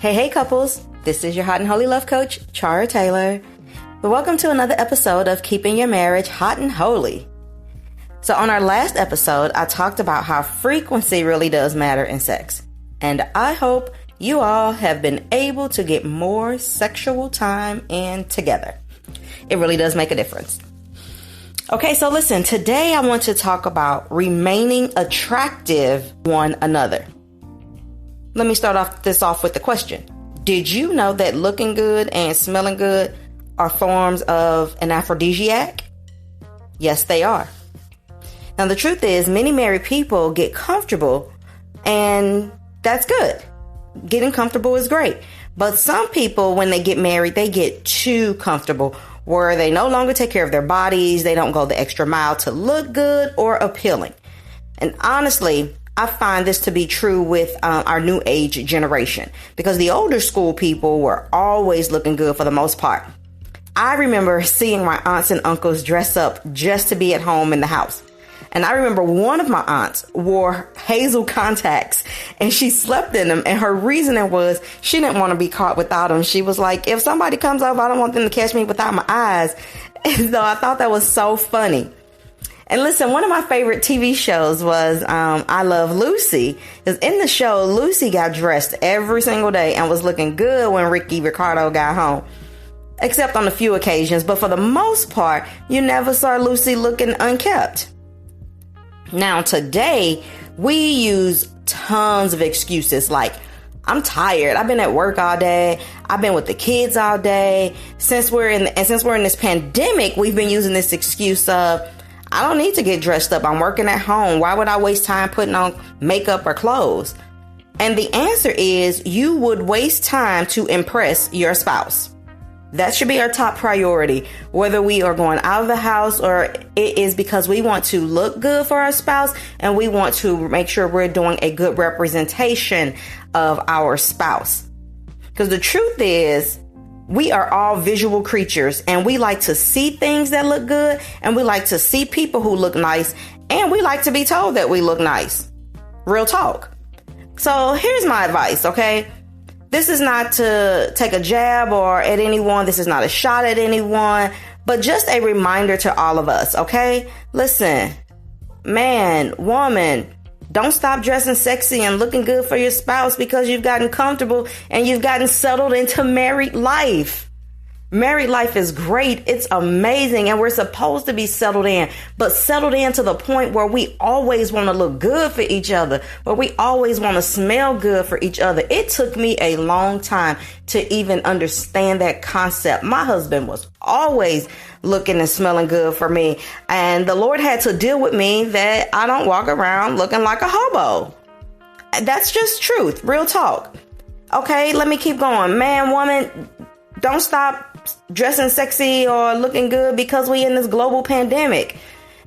Hey couples, this is your hot and holy love coach, Chara Taylor. Welcome to another episode of Keeping Your Marriage Hot and Holy. So on our last episode, I talked about how frequency really does matter in sex. And I hope you all have been able to get more sexual time in together. It really does make a difference. Okay, so listen, today I want to talk about remaining attractive one another. Let me start this off with the question. Did you know that looking good and smelling good are forms of an aphrodisiac? Yes, they are. Now, the truth is, many married people get comfortable, and that's good. Getting comfortable is great. But some people, when they get married, they get too comfortable, where they no longer take care of their bodies. They don't go the extra mile to look good or appealing. And honestly, I find this to be true with our new age generation, because the older school people were always looking good for the most part. I remember seeing my aunts and uncles dress up just to be at home in the house. And I remember one of my aunts wore hazel contacts and she slept in them. And her reasoning was she didn't want to be caught without them. She was like, if somebody comes up, I don't want them to catch me without my eyes. And so I thought that was so funny. And listen, one of my favorite TV shows was I Love Lucy. Because in the show, Lucy got dressed every single day and was looking good when Ricky Ricardo got home. Except on a few occasions. But for the most part, you never saw Lucy looking unkept. Now, today, we use tons of excuses like, I'm tired. I've been at work all day. I've been with the kids all day. Since we're in this pandemic, we've been using this excuse of, I don't need to get dressed up. I'm working at home. Why would I waste time putting on makeup or clothes? And the answer is you would waste time to impress your spouse. That should be our top priority, whether we are going out of the house or it is because we want to look good for our spouse and we want to make sure we're doing a good representation of our spouse. Because the truth is, we are all visual creatures and we like to see things that look good and we like to see people who look nice and we like to be told that we look nice. Real talk. So here's my advice, okay? This is not to take a jab or at anyone. This is not a shot at anyone, but just a reminder to all of us, okay? Listen, man, woman, don't stop dressing sexy and looking good for your spouse because you've gotten comfortable and you've gotten settled into married life. Married life is great. It's amazing. And we're supposed to be settled in, but settled in to the point where we always want to look good for each other, where we always want to smell good for each other. It took me a long time to even understand that concept. My husband was always looking and smelling good for me. And the Lord had to deal with me that I don't walk around looking like a hobo. That's just truth. Real talk. Okay, let me keep going. Man, woman, don't stop dressing sexy or looking good because we in this global pandemic.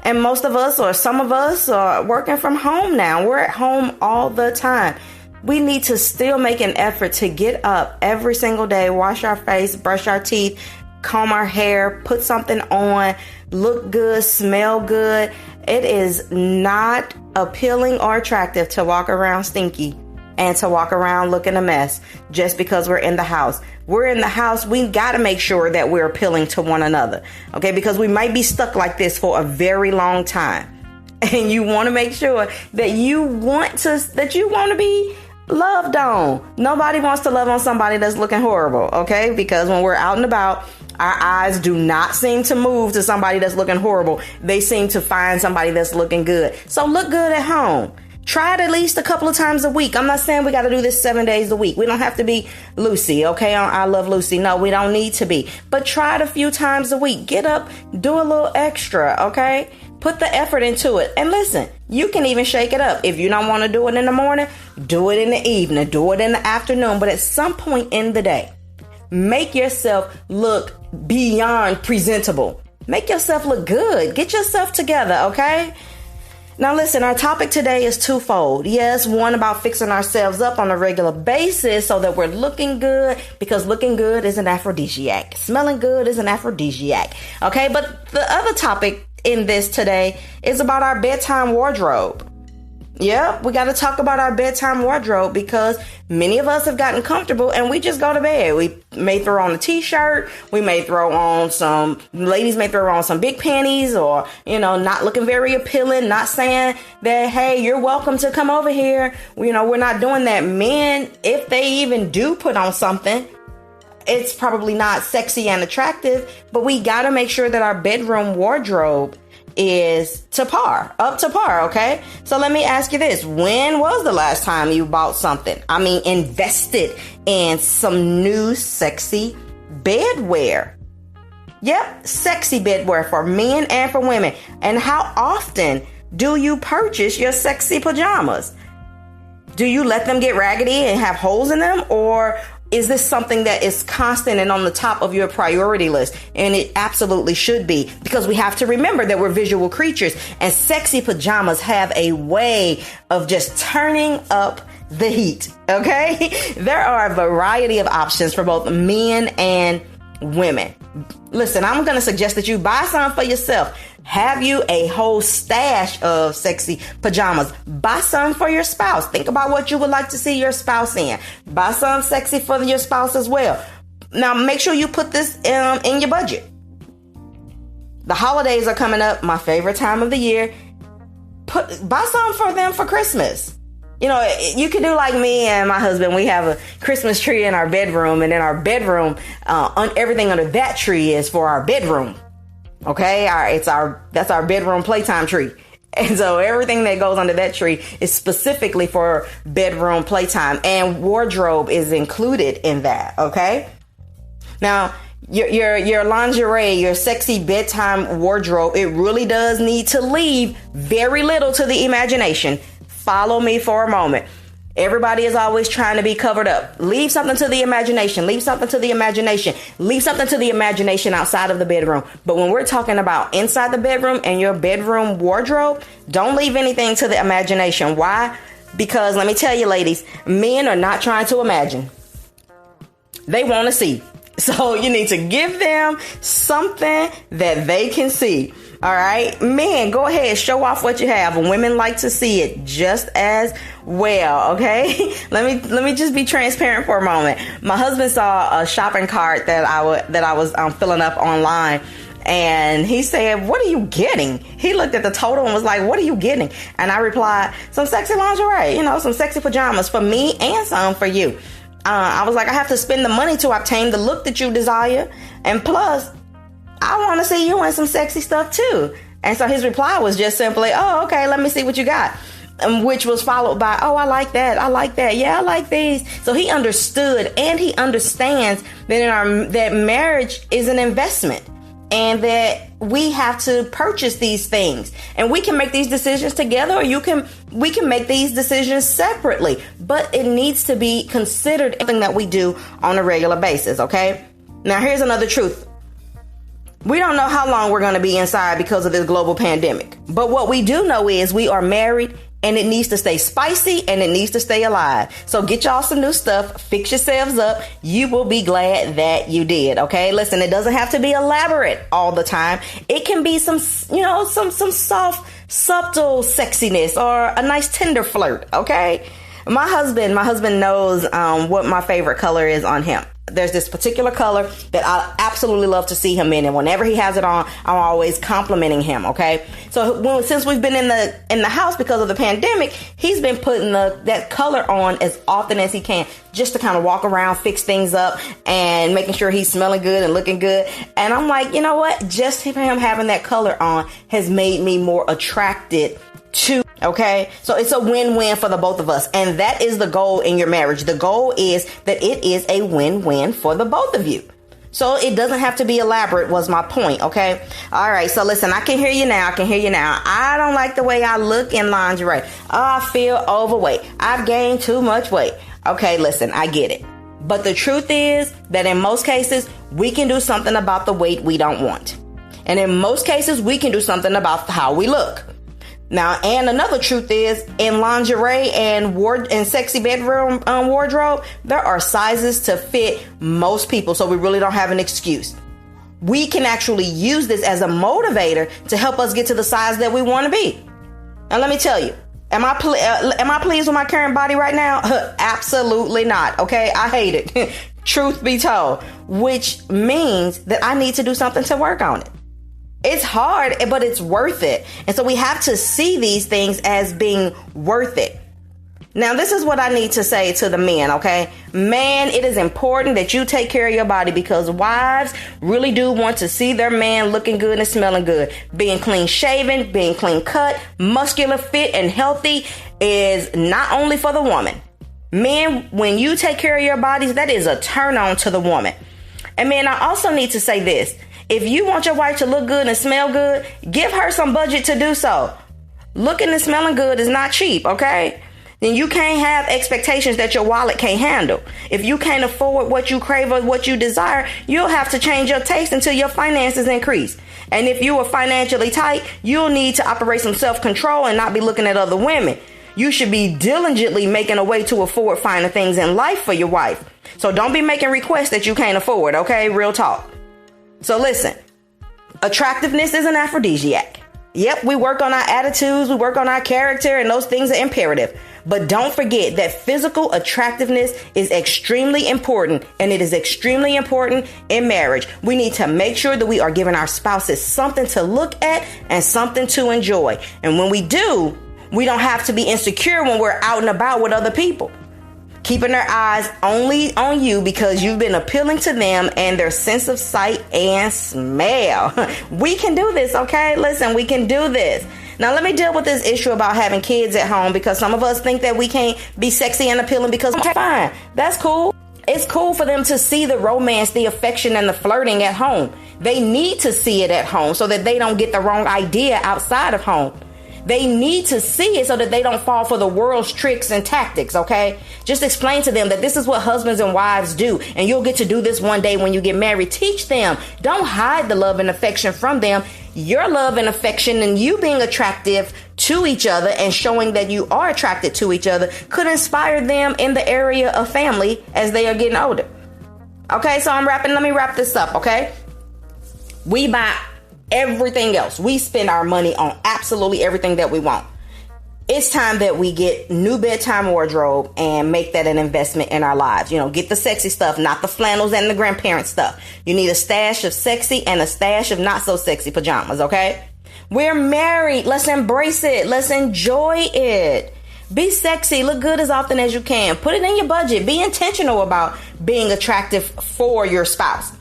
And most of us or some of us are working from home now. We're at home all the time. We need to still make an effort to get up every single day, wash our face, brush our teeth, comb our hair, put something on, look good, smell good. It is not appealing or attractive to walk around stinky and to walk around looking a mess just because we're in the house. We're in the house. We got to make sure that we're appealing to one another. Okay. Because we might be stuck like this for a very long time. And you want to make sure that you want to be loved on. Nobody wants to love on somebody that's looking horrible. Okay. Because when we're out and about, our eyes do not seem to move to somebody that's looking horrible. They seem to find somebody that's looking good. So look good at home. Try it at least a couple of times a week. I'm not saying we got to do this 7 days a week. We don't have to be Lucy, okay? I Love Lucy. No, we don't need to be. But try it a few times a week. Get up, do a little extra, okay? Put the effort into it. And listen, you can even shake it up. If you don't want to do it in the morning, do it in the evening, do it in the afternoon. But at some point in the day, make yourself look beyond presentable. Make yourself look good. Get yourself together, okay? Now listen, our topic today is twofold. Yes, one about fixing ourselves up on a regular basis so that we're looking good, because looking good is an aphrodisiac. Smelling good is an aphrodisiac. Okay, but the other topic in this today is about our bedtime wardrobe. Yep, we got to talk about our bedtime wardrobe, because many of us have gotten comfortable and we just go to bed. We may throw on a t-shirt. We may throw on ladies may throw on some big panties, or, not looking very appealing, not saying that, hey, you're welcome to come over here. We're not doing that. Men, if they even do put on something, it's probably not sexy and attractive, but we got to make sure that our bedroom wardrobe is up to par, okay? So let me ask you this. When was the last time you bought something? Invested in some new sexy bedwear. Yep, sexy bedwear for men and for women. And how often do you purchase your sexy pajamas? Do you let them get raggedy and have holes in them? Or is this something that is constant and on the top of your priority list? And it absolutely should be, because we have to remember that we're visual creatures, and sexy pajamas have a way of just turning up the heat. Okay. There are a variety of options for both men and women. Listen, I'm going to suggest that you buy some for yourself. Have you a whole stash of sexy pajamas. Buy some for your spouse. Think about what you would like to see your spouse in. Buy some sexy for your spouse as well. Now, make sure you put this in your budget. The holidays are coming up, my favorite time of the year. Buy some for them for Christmas. You can do like me and my husband. We have a Christmas tree in our bedroom, and in our bedroom, everything under that tree is for our bedroom. Okay, that's our bedroom playtime tree. And so everything that goes under that tree is specifically for bedroom playtime, and wardrobe is included in that. Okay. Now, your lingerie, your sexy bedtime wardrobe, it really does need to leave very little to the imagination. Follow me for a moment. Everybody is always trying to be covered up. Leave something to the imagination. Leave something to the imagination. Leave something to the imagination outside of the bedroom. But when we're talking about inside the bedroom and your bedroom wardrobe, don't leave anything to the imagination. Why? Because let me tell you, ladies, men are not trying to imagine. They want to see. So you need to give them something that they can see. All right, men, go ahead, show off what you have. Women like to see it just as well. Okay, let me just be transparent for a moment. My husband saw a shopping cart that I was filling up online, and he said, "What are you getting?" He looked at the total and was like, "What are you getting?" And I replied, "Some sexy lingerie, some sexy pajamas for me and some for you." I was like, I have to spend the money to obtain the look that you desire, and plus, I want to see you in some sexy stuff too. And so his reply was just simply, "Oh, okay, let me see what you got." Which was followed by, "Oh, I like that. I like that. Yeah, I like these." So he understood, and he understands that that marriage is an investment, and that we have to purchase these things, and we can make these decisions together, or we can make these decisions separately, but it needs to be considered something that we do on a regular basis. Okay. Now, here's another truth. We don't know how long we're going to be inside because of this global pandemic. But what we do know is we are married, and it needs to stay spicy, and it needs to stay alive. So get y'all some new stuff. Fix yourselves up. You will be glad that you did. Okay. Listen, it doesn't have to be elaborate all the time. It can be some soft, subtle sexiness, or a nice tender flirt. Okay. My husband knows what my favorite color is on him. There's this particular color that I absolutely love to see him in, and whenever he has it on, I'm always complimenting him. Okay, so since we've been in the house because of the pandemic, he's been putting that color on as often as he can, just to kind of walk around, fix things up, and making sure he's smelling good and looking good. And I'm like, you know what? Just him having that color on has made me more attracted to. Okay, so it's a win-win for the both of us. And that is the goal in your marriage. The goal is that it is a win-win for the both of you. So it doesn't have to be elaborate, was my point. Okay. All right. So listen, I can hear you now. I don't like the way I look in lingerie. Oh, I feel overweight. I've gained too much weight. Okay. Listen, I get it. But the truth is that in most cases, we can do something about the weight we don't want. And in most cases, we can do something about how we look. Now, and another truth is, in lingerie and sexy bedroom wardrobe, there are sizes to fit most people, so we really don't have an excuse. We can actually use this as a motivator to help us get to the size that we want to be. Now, let me tell you, Am I pleased with my current body right now? Absolutely not. Okay, I hate it. Truth be told, which means that I need to do something to work on it. It's hard, but it's worth it. And so we have to see these things as being worth it. Now, this is what I need to say to the men, okay? Man, it is important that you take care of your body, because wives really do want to see their man looking good and smelling good. Being clean shaven, being clean cut, muscular, fit, and healthy is not only for the woman. Men, when you take care of your bodies, that is a turn on to the woman. And man, I also need to say this. If you want your wife to look good and smell good, give her some budget to do so. Looking and smelling good is not cheap, okay? Then you can't have expectations that your wallet can't handle. If you can't afford what you crave or what you desire, you'll have to change your taste until your finances increase. And if you are financially tight, you'll need to operate some self-control and not be looking at other women. You should be diligently making a way to afford finer things in life for your wife. So don't be making requests that you can't afford, okay? Real talk. So listen, attractiveness is an aphrodisiac. Yep, we work on our attitudes, we work on our character, and those things are imperative. But don't forget that physical attractiveness is extremely important, and it is extremely important in marriage. We need to make sure that we are giving our spouses something to look at and something to enjoy. And when we do, we don't have to be insecure when we're out and about with other people, keeping their eyes only on you because you've been appealing to them and their sense of sight and smell. We can do this, okay? Listen, we can do this. Now, let me deal with this issue about having kids at home, because some of us think that we can't be sexy and appealing because, okay, fine, that's cool. It's cool for them to see the romance, the affection, and the flirting at home. They need to see it at home so that they don't get the wrong idea outside of home. They need to see it so that they don't fall for the world's tricks and tactics, okay? Just explain to them that this is what husbands and wives do, and you'll get to do this one day when you get married. Teach them. Don't hide the love and affection from them. Your love and affection and you being attractive to each other and showing that you are attracted to each other could inspire them in the area of family as they are getting older. Okay, so let me wrap this up, okay? We buy everything else. We spend our money on absolutely everything that we want. It's time that we get new bedtime wardrobe and make that an investment in our lives. You know, get the sexy stuff, not the flannels and the grandparent stuff. You need a stash of sexy and a stash of not so sexy pajamas, okay? We're married. Let's embrace it. Let's enjoy it. Be sexy. Look good as often as you can. Put it in your budget. Be intentional about being attractive for your spouse.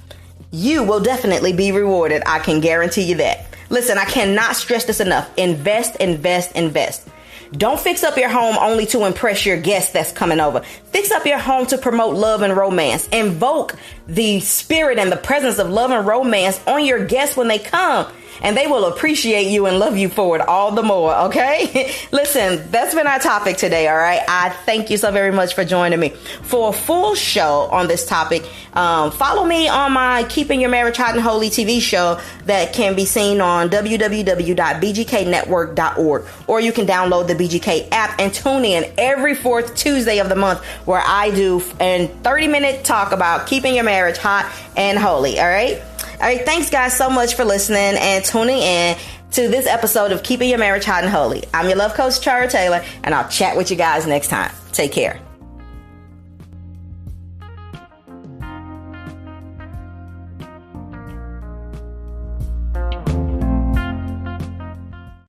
You will definitely be rewarded. I can guarantee you that. Listen, I cannot stress this enough. Invest, invest, invest. Don't fix up your home only to impress your guest that's coming over. Fix up your home to promote love and romance. Invoke the spirit and the presence of love and romance on your guests when they come. And they will appreciate you and love you for it all the more, okay? Listen, that's been our topic today, all right? I thank you so very much for joining me. For a full show on this topic, follow me on my Keeping Your Marriage Hot and Holy TV show that can be seen on www.bgknetwork.org. Or you can download the BGK app and tune in every fourth Tuesday of the month where I do a 30-minute talk about keeping your marriage hot and holy, all right? All right, thanks guys so much for listening and tuning in to this episode of Keeping Your Marriage Hot and Holy. I'm your love coach, Chara Taylor, and I'll chat with you guys next time. Take care.